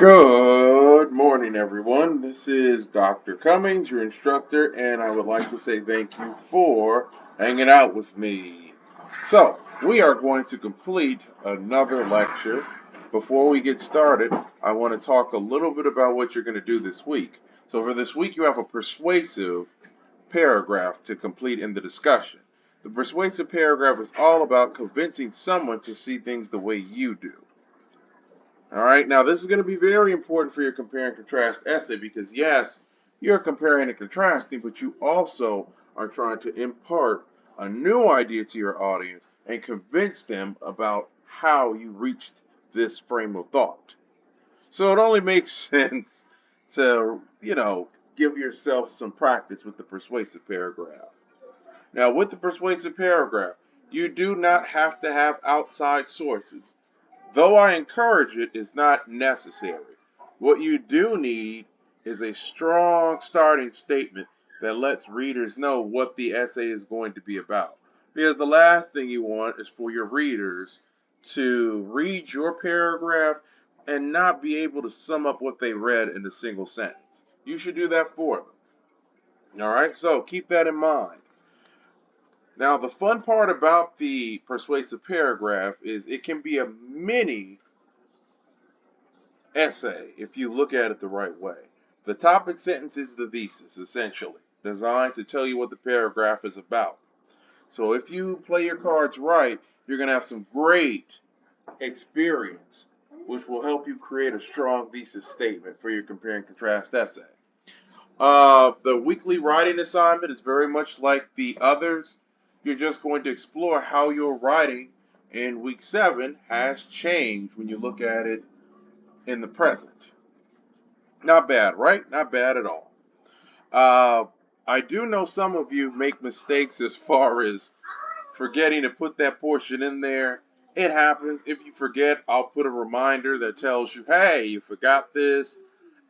Good morning, everyone. This is Dr. Cummings, your instructor, and I would like to say thank you for hanging out with me. So, we are going to complete another lecture. Before we get started, I want to talk a little bit about what you're going to do this week. So, for this week, you have a persuasive paragraph to complete in the discussion. The persuasive paragraph is all about convincing someone to see things the way you do. All right, now this is going to be very important for your compare and contrast essay because, yes, you're comparing and contrasting, but you also are trying to impart a new idea to your audience and convince them about how you reached this frame of thought. So it only makes sense to, give yourself some practice with the persuasive paragraph. Now, with the persuasive paragraph, you do not have to have outside sources. Though I encourage it, it's not necessary. What you do need is a strong starting statement that lets readers know what the essay is going to be about. Because the last thing you want is for your readers to read your paragraph and not be able to sum up what they read in a single sentence. You should do that for them. All right, so keep that in mind. Now, the fun part about the persuasive paragraph is it can be a mini essay if you look at it the right way. The topic sentence is the thesis, essentially, designed to tell you what the paragraph is about. So if you play your cards right, you're going to have some great experience, which will help you create a strong thesis statement for your compare and contrast essay. The weekly writing assignment is very much like the others. You're just going to explore how your writing in week 7 has changed when you look at it in the present. Not bad, right? Not bad at all. I do know some of you make mistakes as far as forgetting to put that portion in there. It happens. If you forget, I'll put a reminder that tells you, hey, you forgot this.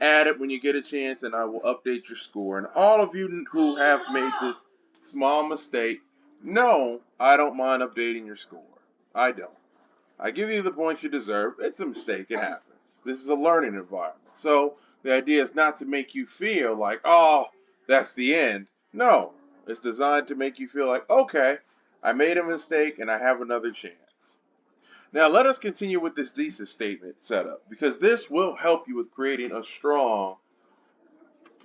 Add it when you get a chance, and I will update your score. And all of you who have made this small mistake, no, I don't mind updating your score. I don't. I give you the points you deserve. It's a mistake. It happens. This is a learning environment. So the idea is not to make you feel like, oh, that's the end. No, it's designed to make you feel like, okay, I made a mistake and I have another chance. Now let us continue with this thesis statement setup because this will help you with creating a strong,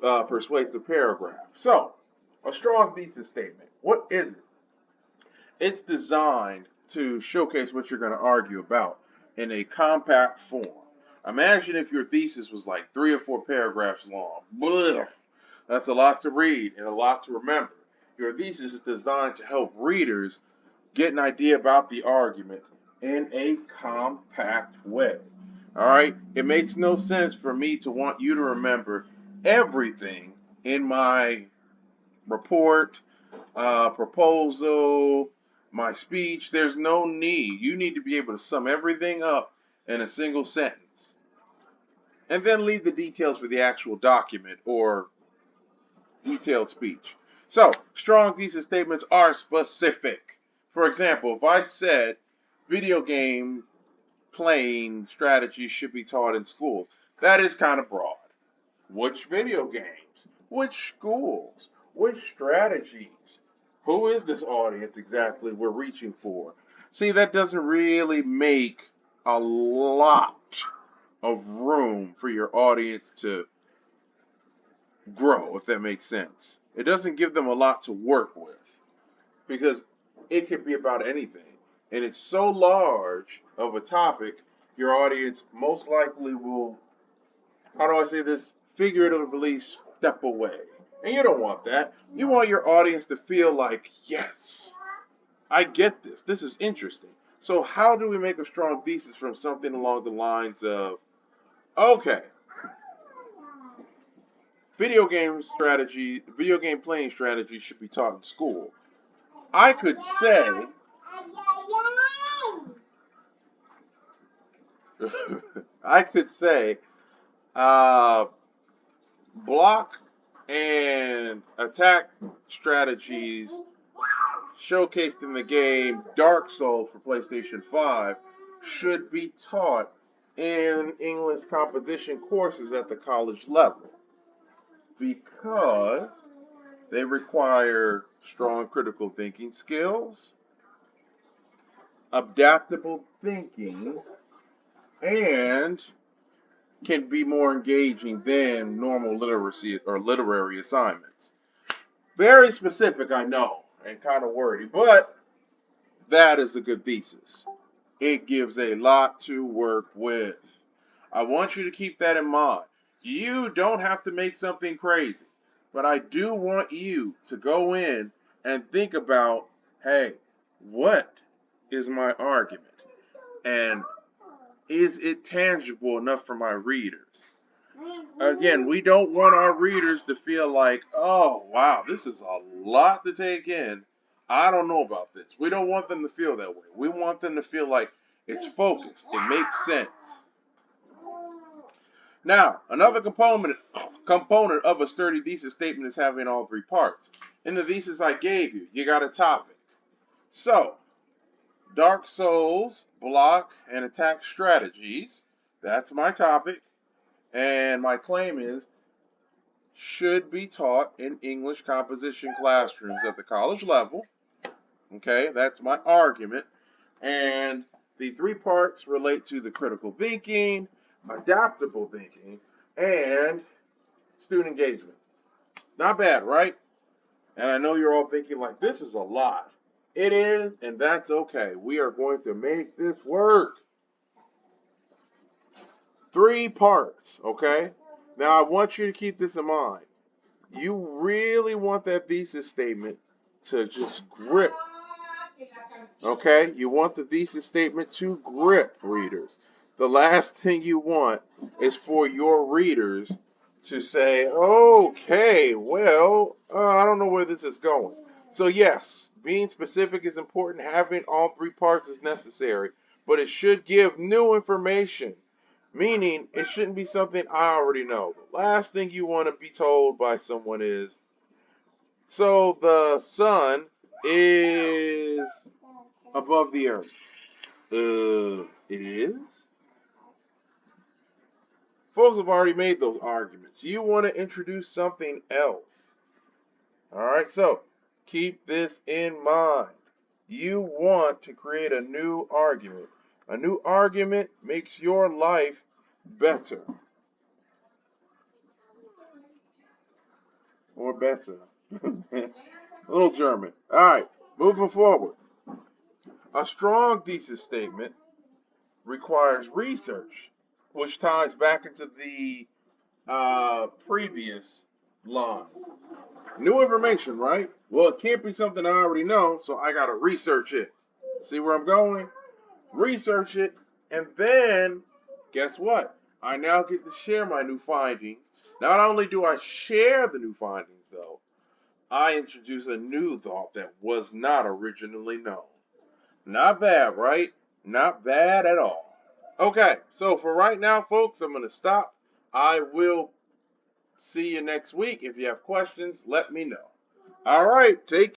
persuasive paragraph. So, a strong thesis statement. What is it? It's designed to showcase what you're going to argue about in a compact form. Imagine if your thesis was like 3 or 4 paragraphs long. Blah. That's a lot to read and a lot to remember. Your thesis is designed to help readers get an idea about the argument in a compact way. All right? It makes no sense for me to want you to remember everything in my report, proposal, my speech. There's no need. You need to be able to sum everything up in a single sentence and then leave the details for the actual document or detailed speech. So, strong thesis statements are specific. For example, if I said video game playing strategies should be taught in schools, that is kind of broad. Which video games? Which schools? Which strategies? Who is this audience exactly we're reaching for? See, that doesn't really make a lot of room for your audience to grow, if that makes sense. It doesn't give them a lot to work with because it could be about anything. And it's so large of a topic, your audience most likely will, how do I say this, figuratively step away. And you don't want that. You want your audience to feel like, yes, I get this. This is interesting. So how do we make a strong thesis from something along the lines of, okay, video game playing strategy should be taught in school. I could say, I could say, uh, block and attack strategies showcased in the game Dark Souls for PlayStation 5 should be taught in English composition courses at the college level because they require strong critical thinking skills, adaptable thinking, and can be more engaging than normal literacy or literary assignments. Very specific, I know, and kind of wordy, but that is a good thesis. It gives a lot to work with. I want you to keep that in mind. You don't have to make something crazy, but I do want you to go in and think about, hey, what is my argument? And is it tangible enough for my readers? Again, we don't want our readers to feel like, oh, wow, this is a lot to take in. I don't know about this. We don't want them to feel that way. We want them to feel like it's focused. It makes sense. Now, another component of a sturdy thesis statement is having all three parts. In the thesis I gave you, you got a topic. So, Dark Souls, block, and attack strategies. That's my topic. And my claim is, should be taught in English composition classrooms at the college level. Okay, that's my argument. And the three parts relate to the critical thinking, adaptable thinking, and student engagement. Not bad, right? And I know you're all thinking like, this is a lot. It is, and that's okay. We are going to make this work. 3 parts, okay? Now, I want you to keep this in mind. You really want that thesis statement to just grip. Okay? You want the thesis statement to grip readers. The last thing you want is for your readers to say, okay, well, I don't know where this is going. So yes, being specific is important. Having all 3 parts is necessary, but it should give new information. Meaning, it shouldn't be something I already know. The last thing you want to be told by someone is, so the sun is above the earth. It is? Folks have already made those arguments. You want to introduce something else. Alright, so keep this in mind. You want to create a new argument. A new argument makes your life better. Or better. A little German. Alright, moving forward. A strong thesis statement requires research, which ties back into the previous line. New information, right? Well, it can't be something I already know, so I got to research it. See where I'm going? Research it, and then, guess what? I now get to share my new findings. Not only do I share the new findings, though, I introduce a new thought that was not originally known. Not bad, right? Not bad at all. Okay, so for right now, folks, I'm going to stop. I will see you next week. If you have questions, let me know. All right, take care.